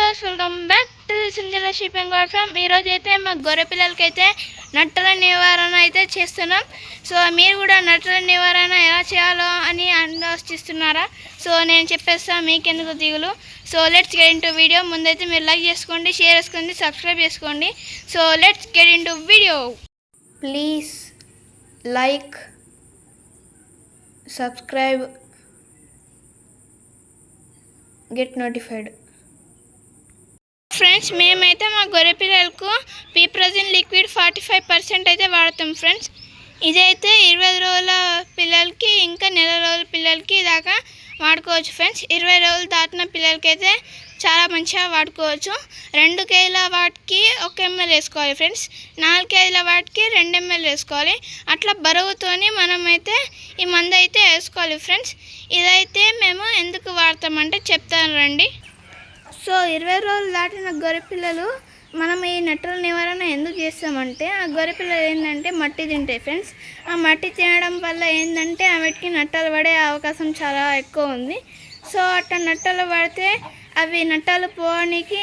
Viewers, welcome back to సింజల shipping farm. ఈరోజు అయితే మా గొర్రె పిల్లలకైతే నట్టల నివారణ అయితే చేస్తున్నాం. సో మీరు కూడా నట్టల నివారణ ఎలా చేయాలో అని ఆలోచిస్తున్నారా? సో నేను చెప్పేస్తాను, మీకెందుకు దిగులు. So let's get into video. ముందైతే మీరు లైక్ చేసుకోండి, షేర్ చేసుకోండి, సబ్స్క్రైబ్ చేసుకోండి. So let's get into video. Please like, subscribe, get notified. Friends, మేమైతే మా గొర్రె పిల్లలకు పీప్రజిన్ లిక్విడ్ 45% అయితే వాడతాం ఫ్రెండ్స్. ఇదైతే 20 రోజుల పిల్లలకి ఇంకా నెల రోజుల పిల్లలకి దాకా వాడుకోవచ్చు ఫ్రెండ్స్. 20 రోజులు దాటిన పిల్లలకైతే చాలా మంచిగా వాడుకోవచ్చు. 2 కేజీల వాటికి 1 ml వేసుకోవాలి ఫ్రెండ్స్. 4 కేజీల వాటికి 2 ml వేసుకోవాలి. అట్లా బరువుతోని మనమైతే ఈ మందు అయితే వేసుకోవాలి ఫ్రెండ్స్. ఇదైతే మేము ఎందుకు వాడతామంటే చెప్తాను రండి. సో 20 రోజులు దాటిన గొర్రె పిల్లలు మనం ఈ నట్టల నివారణ ఎందుకు చేస్తామంటే, ఆ గొర్రె పిల్లలు ఏంటంటే మట్టి తింటాయి ఫ్రెండ్స్. ఆ మట్టి తినడం వల్ల ఏంటంటే వాటికి నట్టలు పడే అవకాశం చాలా ఎక్కువ ఉంది. సో అట్లా నట్టలు పడితే అవి నట్టలు పోవడానికి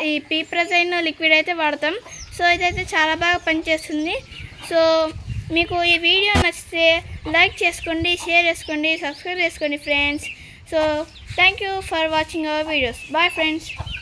ఈ పీప్రజైన్ లిక్విడ్ అయితే వాడతాం. సో ఇదైతే చాలా బాగా పనిచేస్తుంది. సో మీకు ఈ వీడియో నచ్చితే లైక్ చేసుకోండి, షేర్ చేసుకోండి, సబ్స్క్రైబ్ చేసుకోండి friends. So thank you for watching our videos. Bye friends.